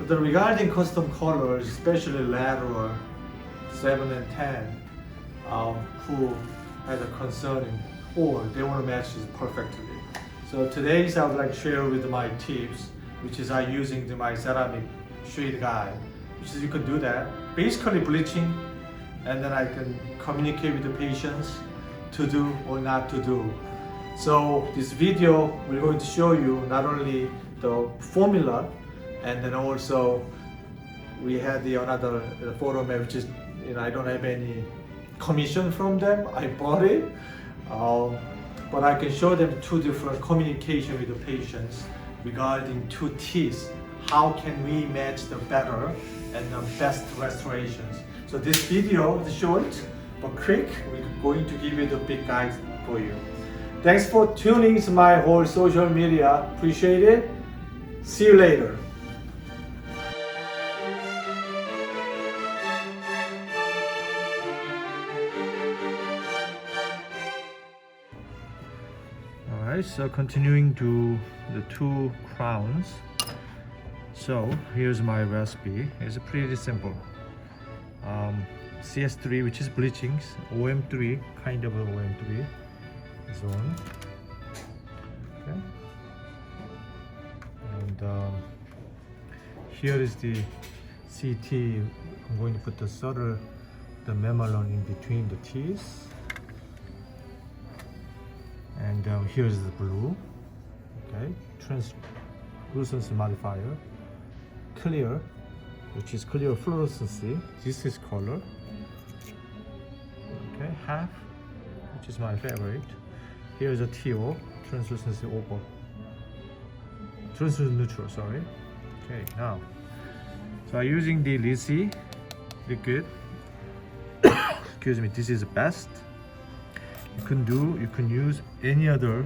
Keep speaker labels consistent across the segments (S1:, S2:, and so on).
S1: But regarding custom colors, especially lateral 7 and 10, who had a concern or they want to match it perfectly. So today's I would like to share with my tips, which is I using my ceramic shade guide, which is you can do that. Basically bleaching, and then I can communicate with the patients to do or not to do. So this video we're going to show you not only the formula, and then also we had the another photo map, which is I don't have any commission from them. I bought it, but I can show them two different communication with the patients regarding two teeth. How can we match the better and the best restorations? So this video is short but quick. We're going to give you the big guide for you. Thanks for tuning to my whole social media. Appreciate it. See you later. Alright, so continuing to the two crowns. So here's my recipe. It's pretty simple. CS3, which is bleaching, OM3, kind of a OM3 zone. Okay. And here is the CT. I'm going to put the solder, the mamelon in between the teeth. And here's the blue. Okay, translucency modifier. Clear, which is clear fluorescency. This is color. Okay, half, which is my favorite. Here's a TO, translucency over. Translucent neutral, sorry. Okay, now, so I'm using the Lisi liquid. Excuse me, this is the best. You can use any other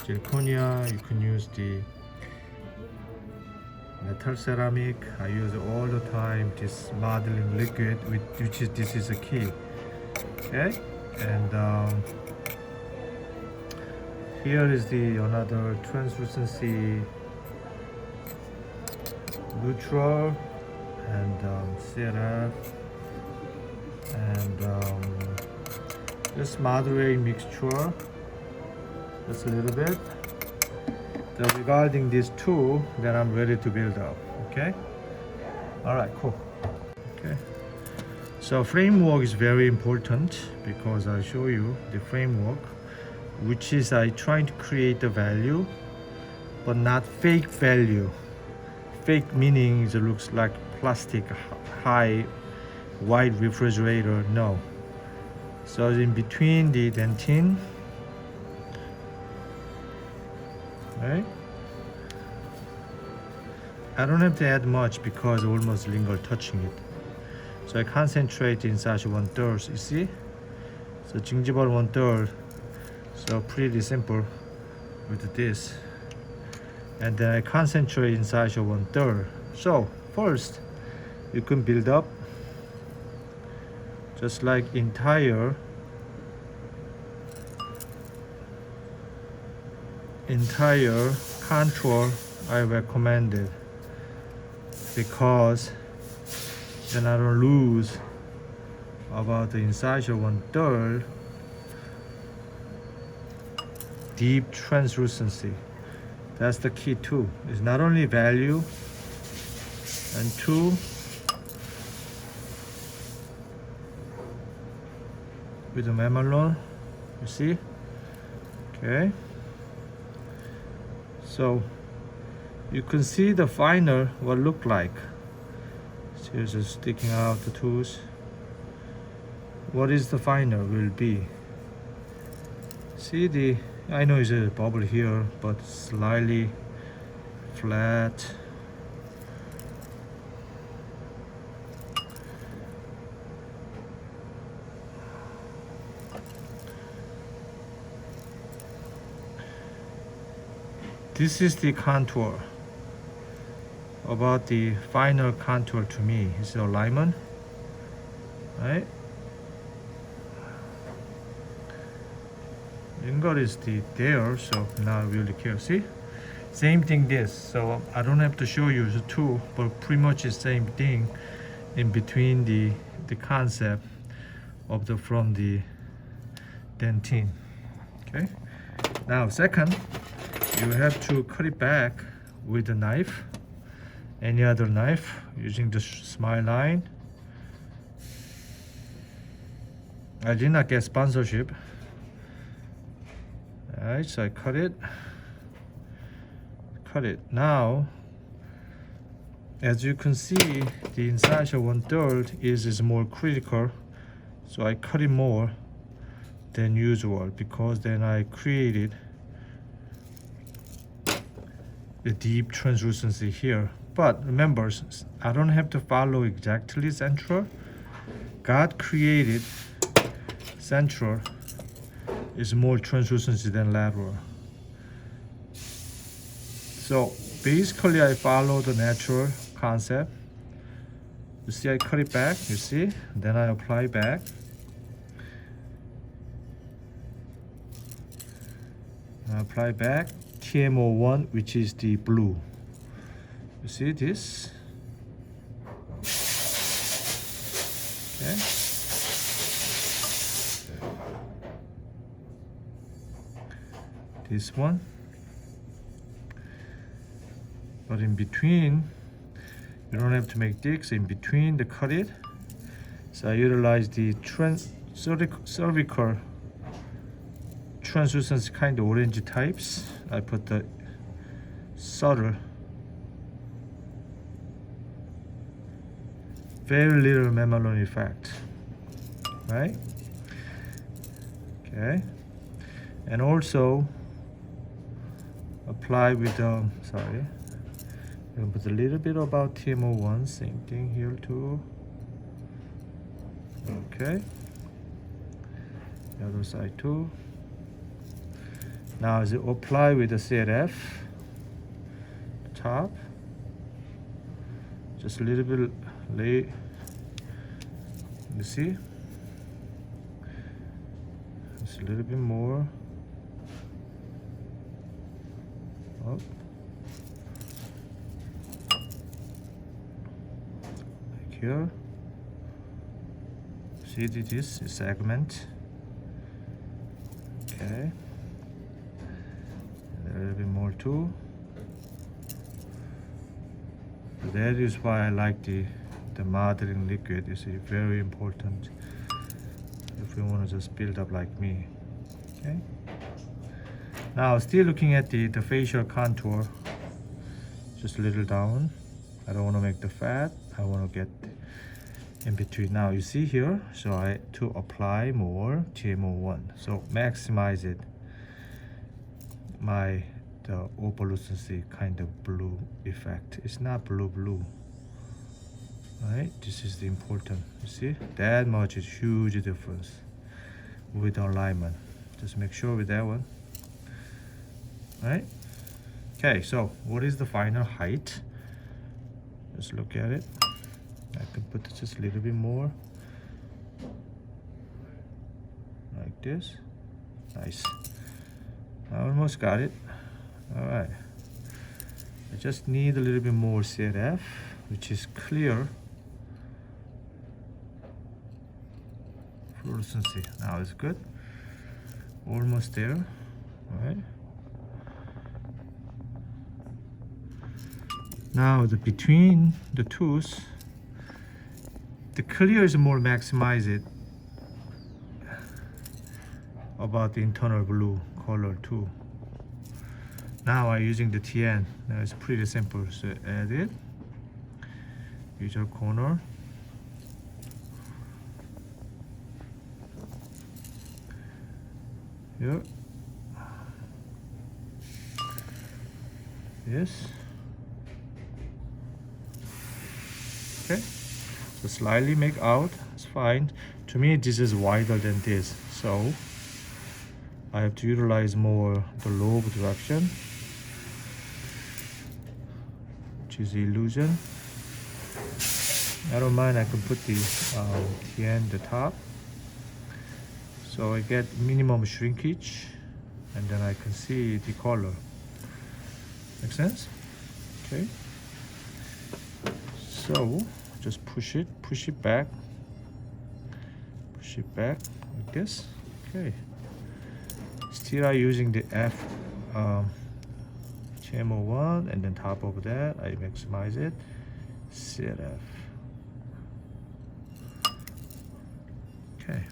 S1: zirconia, you can use the metal ceramic. I use all the time this modeling liquid, this is a key. Okay, and here is the another translucency neutral and CRF and just moderate mixture, just a little bit. So regarding these two, then I'm ready to build up. Okay. All right. Cool. Okay. So framework is very important because I'll show you the framework, which is I trying to create the value, but not fake value. Fake meaning it looks like plastic, high, wide refrigerator. No. So in between the dentine, right? I don't have to add much because almost linger touching it. So I concentrate inside 1/3. You see? So gingival 1/3. So pretty simple with this. And then I concentrate inside 1/3. So first, you can build up just like entire contour. I recommend it because then I don't lose about the incisor 1/3 deep translucency. That's the key too. It's not only value, and two, with the mamelon, you see? Okay. So you can see the final what look like. So here's just sticking out the tooth. What is the final will be? See I know it's a bubble here, but slightly flat. This is the contour. About the final contour to me is the alignment, right? Linger is there, so not really care. See, Same thing this, so I don't have to show you the two, but pretty much the same thing in between the concept of the from the dentin. Okay, now second, you have to cut it back with a knife, any other knife, using the smile line. I did not get sponsorship. Alright, so I cut it. Now, as you can see, the incisor 1/3 is more critical, so I cut it more than usual because then I created the deep translucency here. But remember, I don't have to follow exactly central. God created central is more translucency than lateral. So basically I follow the natural concept. You see I cut it back, you see? Then I apply back. I apply back TMO1, which is the blue. You see this? Okay. This one. But in between, you don't have to make digs in between the cut it. So I utilize the cervical translucent kind of orange types. I put the subtle, very little mamelon effect, right? Okay, and also apply with sorry. Put a little bit about TMO1, same thing here too. Okay, the other side too. Now as you apply with the CRF top, just a little bit late. You see, just a little bit more. Oh. Here, see this is segment. Okay, and a little bit more too. That is why I like the modeling liquid. You see, very important if you want to just build up like me. Okay. Now still looking at the facial contour, just a little down. I don't want to make the fat. I want to get in between. Now you see here, so I to apply more TMO1, so maximize it. The opolucency kind of blue effect. It's not blue, right? This is the important. You see that much is huge difference with alignment. Just make sure with that one, right? Okay, so what is the final height? Let's look at it. I can put just a little bit more like this. Nice. I almost got it. All right, I just need a little bit more CRF, which is clear fluorescency. Now it's good, almost there. All right, now between the tooth, the clear is more maximized about the internal blue color too. Now I'm using the TN. Now it's pretty simple. So add it, usual corner, here, yes, okay. So slightly make out. It's fine. To me, this is wider than this, so I have to utilize more the lobe direction, which is the illusion. I don't mind, I can put the TN the top, so I get minimum shrinkage, and then I can see the color. Make sense? Okay. So just push it back like this. Okay. Still I'm using the F channel 1, and then top of that I maximize it. Set F. Okay.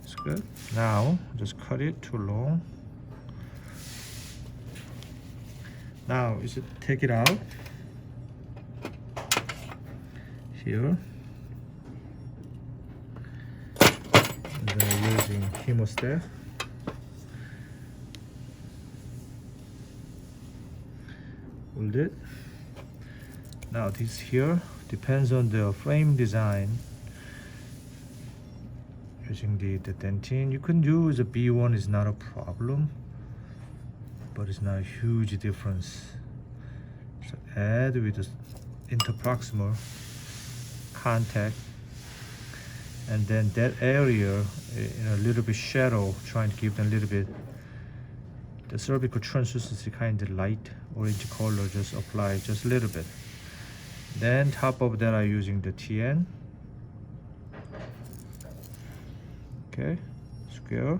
S1: It's good. Now just cut it too long. Now is it take it out here. And then using hemostat. Hold it. Now this here depends on the frame design. Using the dentine, you can use a B1 is not a problem, but it's not a huge difference. So add with the interproximal contact, and then that area in a little bit shadow, trying to give them a little bit the cervical translucency kind of light orange color. Just apply just a little bit. Then top of that I'm using the TN. Okay, square.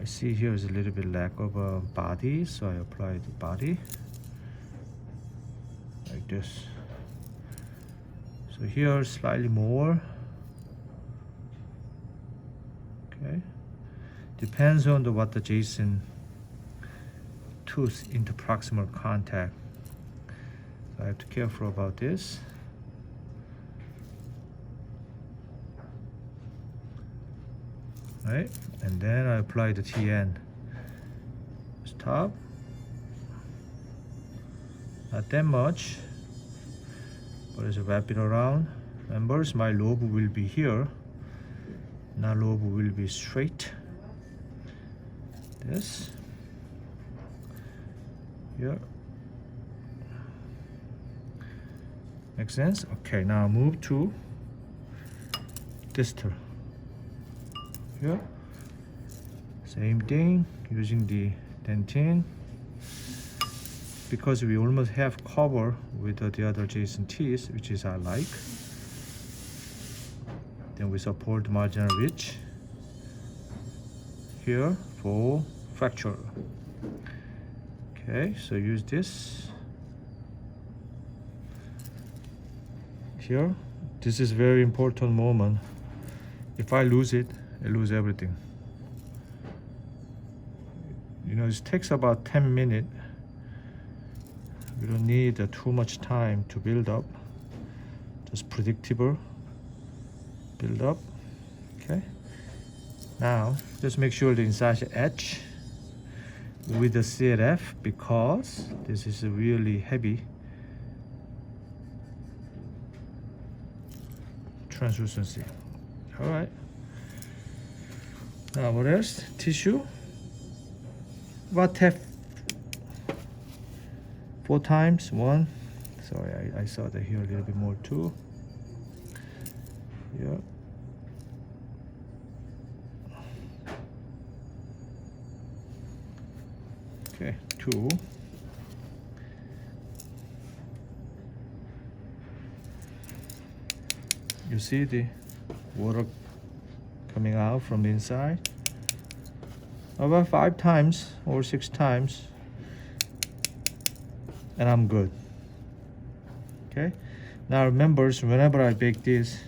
S1: I see here is a little bit lack of a body, so I apply the body like this. So here slightly more. Okay, depends on the what the Jason tooth interproximal contact. So I have to be careful about this. Right, and then I apply the TN. Stop. Not that much, but just wrap it around. Remember, my lobe will be here. Now lobe will be straight. This. Here. Makes sense? Okay, now move to distal. Here. Same thing, using the dentine. Because we almost have cover with the other Jason teeth, which is I like. Then we support marginal ridge here for fracture. Okay, so use this here. This is very important moment. If I lose it, I lose everything. You know, it takes about 10 minutes. You don't need too much time to build up. Just predictable build up. Okay. Now, just make sure the inside edge with the CLF, because this is really heavy translucency. All right. Now what else? Tissue. What tap 4 times? 1. Sorry, I saw that here a little bit more too. Yeah. Okay, 2. You see the water coming out from the inside. About 5 times or 6 times, and I'm good. Okay. Now remember, whenever I bake this,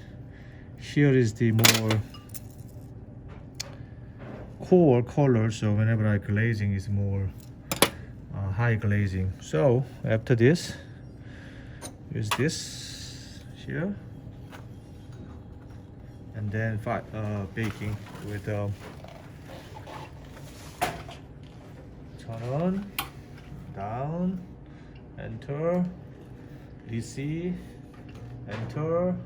S1: here is the more core color. So whenever I glazing is more high glazing. So after this, use this here, and then baking with turn on, down, enter, DC, enter.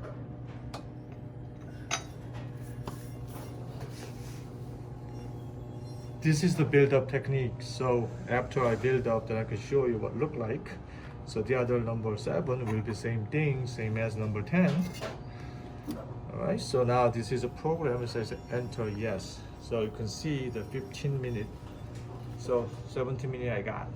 S1: This is the build-up technique. So after I build up, then I can show you what look like. So the other number 7 will be same thing, same as number 10. All right. So now this is a program. It says enter yes. So you can see the 15-minute So 17 minutes I got.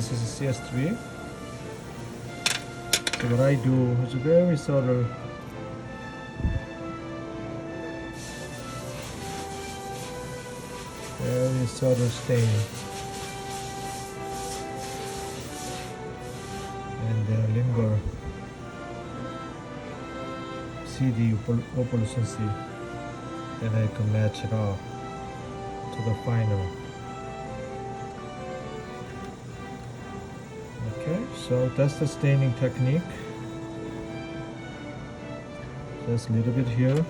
S1: this is a CS3. So what I do is very subtle. Very subtle stain. And linger. See the opolucency. Then I can match it up to the final. Okay, so that's the staining technique. Just a little bit here.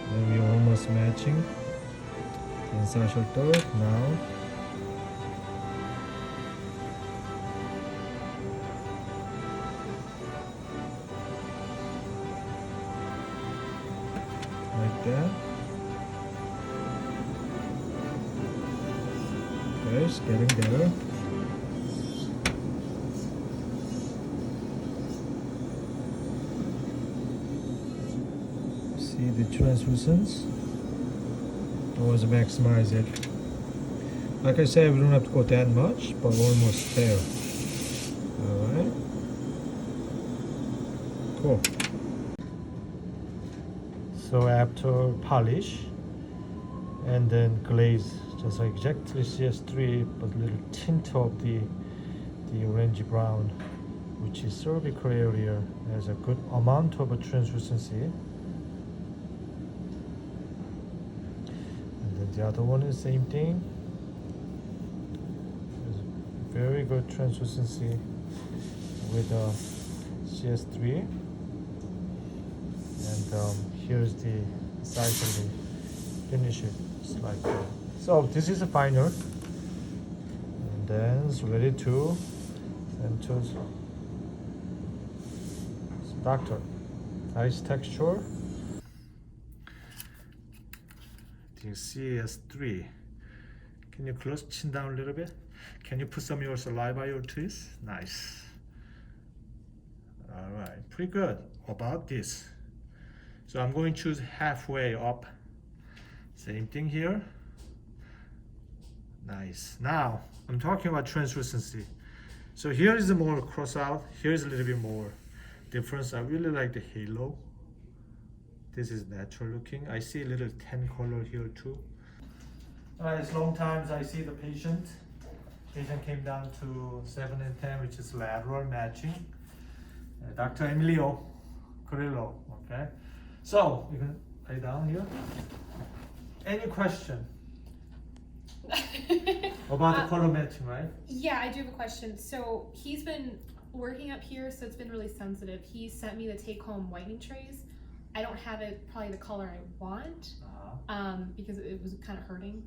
S1: Then we're almost matching. Inside shoulder now. Like that. Okay, it's getting better. See the translucence. Always maximize it. Like I said, we don't have to go that much, but almost there. Alright. Cool. So after polish and then glaze, just like exactly CS3, but a little tint of the orangey brown, which is cervical area, has a good amount of translucency. The other one is the same thing. There's very good translucency with CS3. And here's the size of the finish. It's like that. So this is the final. And then it's ready to send to doctor. Nice texture. CS3. Can you close chin down a little bit? Can you put some of your saliva on your teeth? Nice. Alright, pretty good. About this. So I'm going to choose halfway up. Same thing here. Nice. Now, I'm talking about translucency. So here is the more cross out. Here's a little bit more difference. I really like the halo. This is natural looking. I see a little tan color here too. It's long times I see the patient. Patient came down to 7 and 10, which is lateral matching. Dr. Emilio Carrillo. Okay. So you can lay down here. Any question about the color matching, right?
S2: Yeah, I do have a question. So he's been working up here, so it's been really sensitive. He sent me the take-home whitening trays. I don't have it probably the color I want, because it was kind of hurting.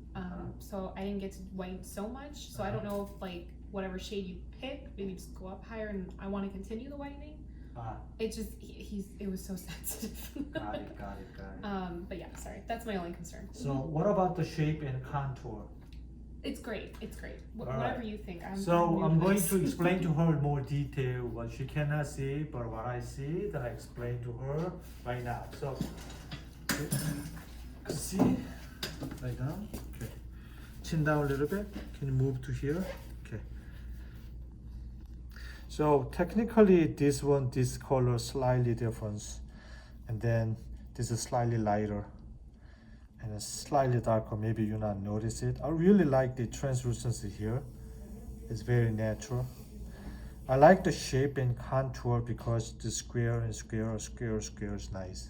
S2: So I didn't get to whiten so much. So I don't know if like whatever shade you pick, maybe just go up higher, and I want to continue the whitening. It just it was so sensitive.
S1: Got it.
S2: But yeah, sorry, that's my only concern.
S1: So what about the shape and contour?
S2: It's great. It's great. Whatever
S1: right.
S2: you think.
S1: I'm going to explain to her more detail what she cannot see, but what I see that I explain to her right now. So, see, right down. Okay, chin down a little bit. Can you move to here? Okay. So technically, this color slightly different, and then this is slightly lighter. And it's slightly darker, maybe you not notice it. I really like the translucency here. It's very natural. I like the shape and contour because the square is nice.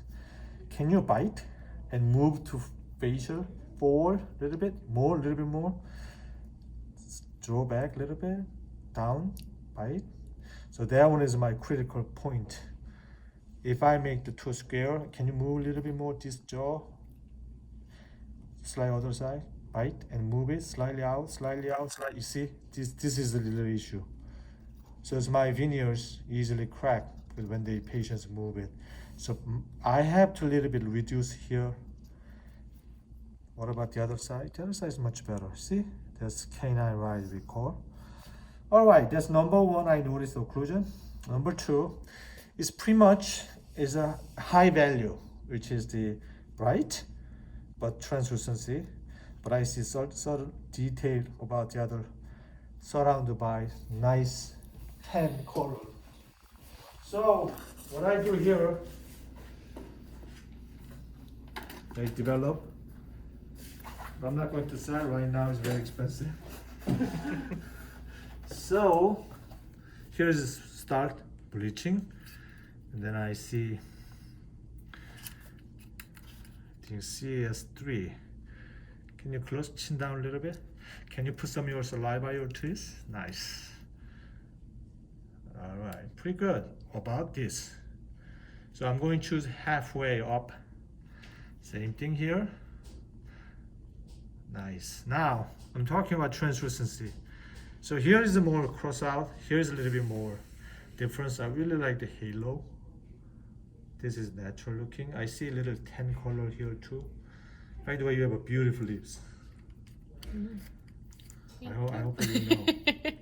S1: Can you bite and move to facial forward a little bit more? Draw back a little bit, down, bite. So that one is my critical point. If I make the two square, can you move a little bit more this jaw? Slide other side, bite and move it slightly out. You see, this is the little issue. So it's my veneers easily crack when the patients move it. So I have to little bit reduce here. What about the other side? The other side is much better. See, that's canine rise we call. All right, that's number one. I noticed occlusion. Number two is pretty much is a high value, which is the bright but translucency, but I see certain detail about the other surrounded by nice tan color. So what I do here, I develop. I'm not going to sell right now, it's very expensive. So here's start bleaching, and then I see CS3. Can you close chin down a little bit? Can you put some of your saliva on your teeth? Nice. All right, pretty good. About this. So I'm going to choose halfway up. Same thing here. Nice. Now I'm talking about translucency. So here is a more cross out. Here is a little bit more difference. I really like the halo. This is natural looking. I see a little tan color here too. By the way, you have a beautiful lips. I hope you know.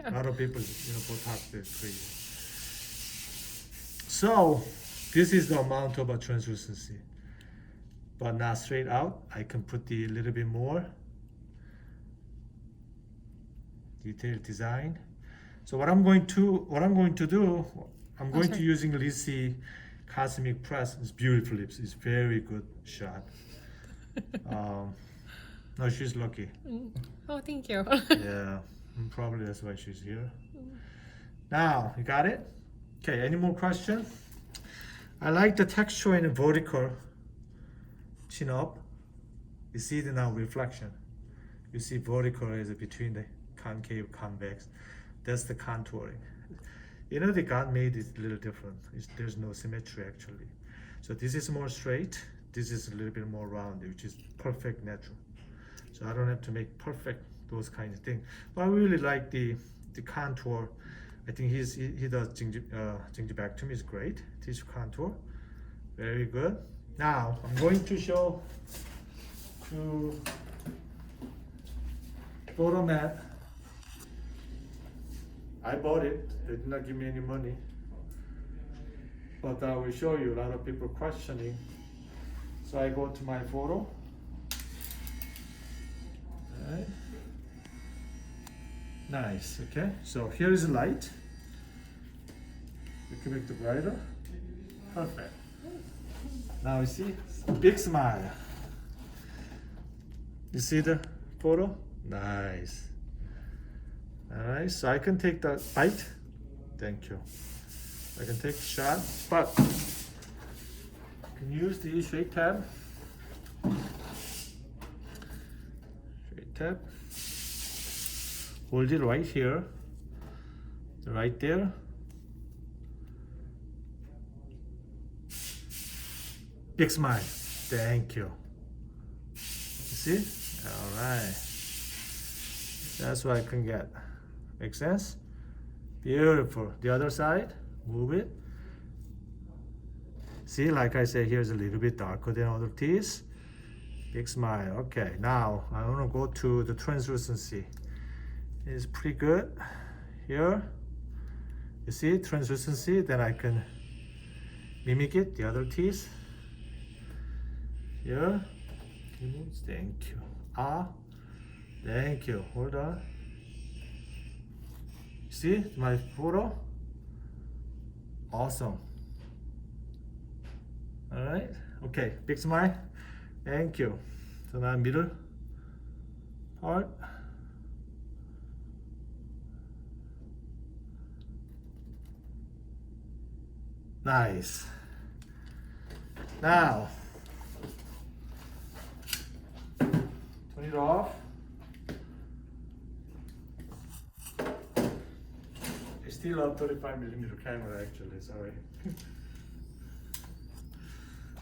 S1: A lot of people, Botox is crazy. So this is the amount of a translucency, but not straight out. I can put the little bit more detailed design. So what I'm going to do, I'm going to using Lizzie Cosmetic press. It's beautiful lips. It's very good shot. No, she's lucky.
S2: Oh, thank you.
S1: Yeah, probably that's why she's here. Now, you got it? Okay, any more question? I like the texture in the vertical chin up. You see the now reflection. You see vertical is between the concave, convex. That's the contouring. The God made it a little different. There's no symmetry actually. So this is more straight. This is a little bit more rounded, which is perfect natural. So I don't have to make perfect those kind of things. But I really like the contour. I think he does gingivectomy is great. Tissue contour, very good. Now I'm going to show to photo mat. I bought it. They did not give me any money, but I will show you. A lot of people questioning. So I go to my photo. Right. Nice. Okay. So here is the light. You can make it brighter. Perfect. Now you see, big smile. You see the photo? Nice. All right. So I can take the bite. Thank you. I can take a shot, but I can use the straight tab. Straight tab. Hold it right here, right there. Big smile. Thank you. You see? All right. That's what I can get. Make sense? Beautiful. The other side, move it. See, like I said, here's a little bit darker than other teeth. Big smile. Okay, now I want to go to the translucency. It's pretty good. Here, you see translucency. Then I can mimic it. The other teeth. Here. Thank you. Thank you. Hold on. See my photo? Awesome. All right. Okay. Big smile. Thank you. So now middle part. Nice. Now turn it off. It's still a 35mm camera actually, sorry.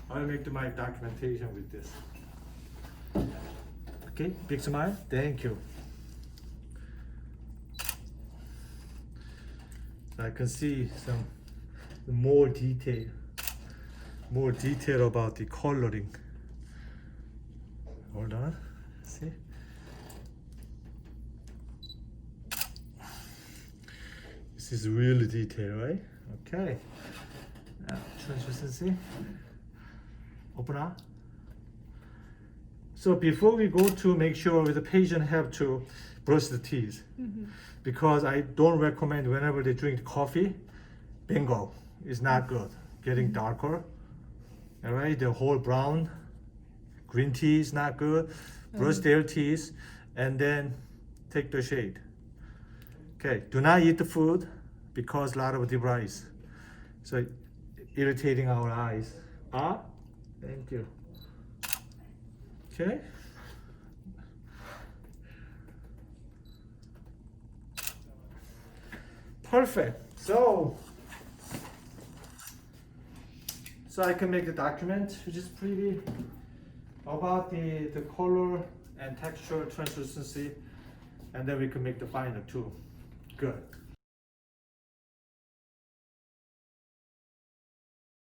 S1: I'll make my documentation with this. Okay, big smile. Thank you. So I can see some more detail about the coloring. Hold on, see? This is really detailed, right? Okay. Now, translucency. Open up. So before we go to make sure the patient have to brush the teeth.
S2: Mm-hmm.
S1: Because I don't recommend whenever they drink coffee, bingo, it's not good. Getting darker, all right? The whole brown, green tea is not good. Brush their teeth and then take the shade. Okay, do not eat the food because a lot of device. So irritating our eyes. Ah, thank you. Okay. Perfect. So I can make a document which is pretty about the color and texture, translucency, and then we can make the final too. Good.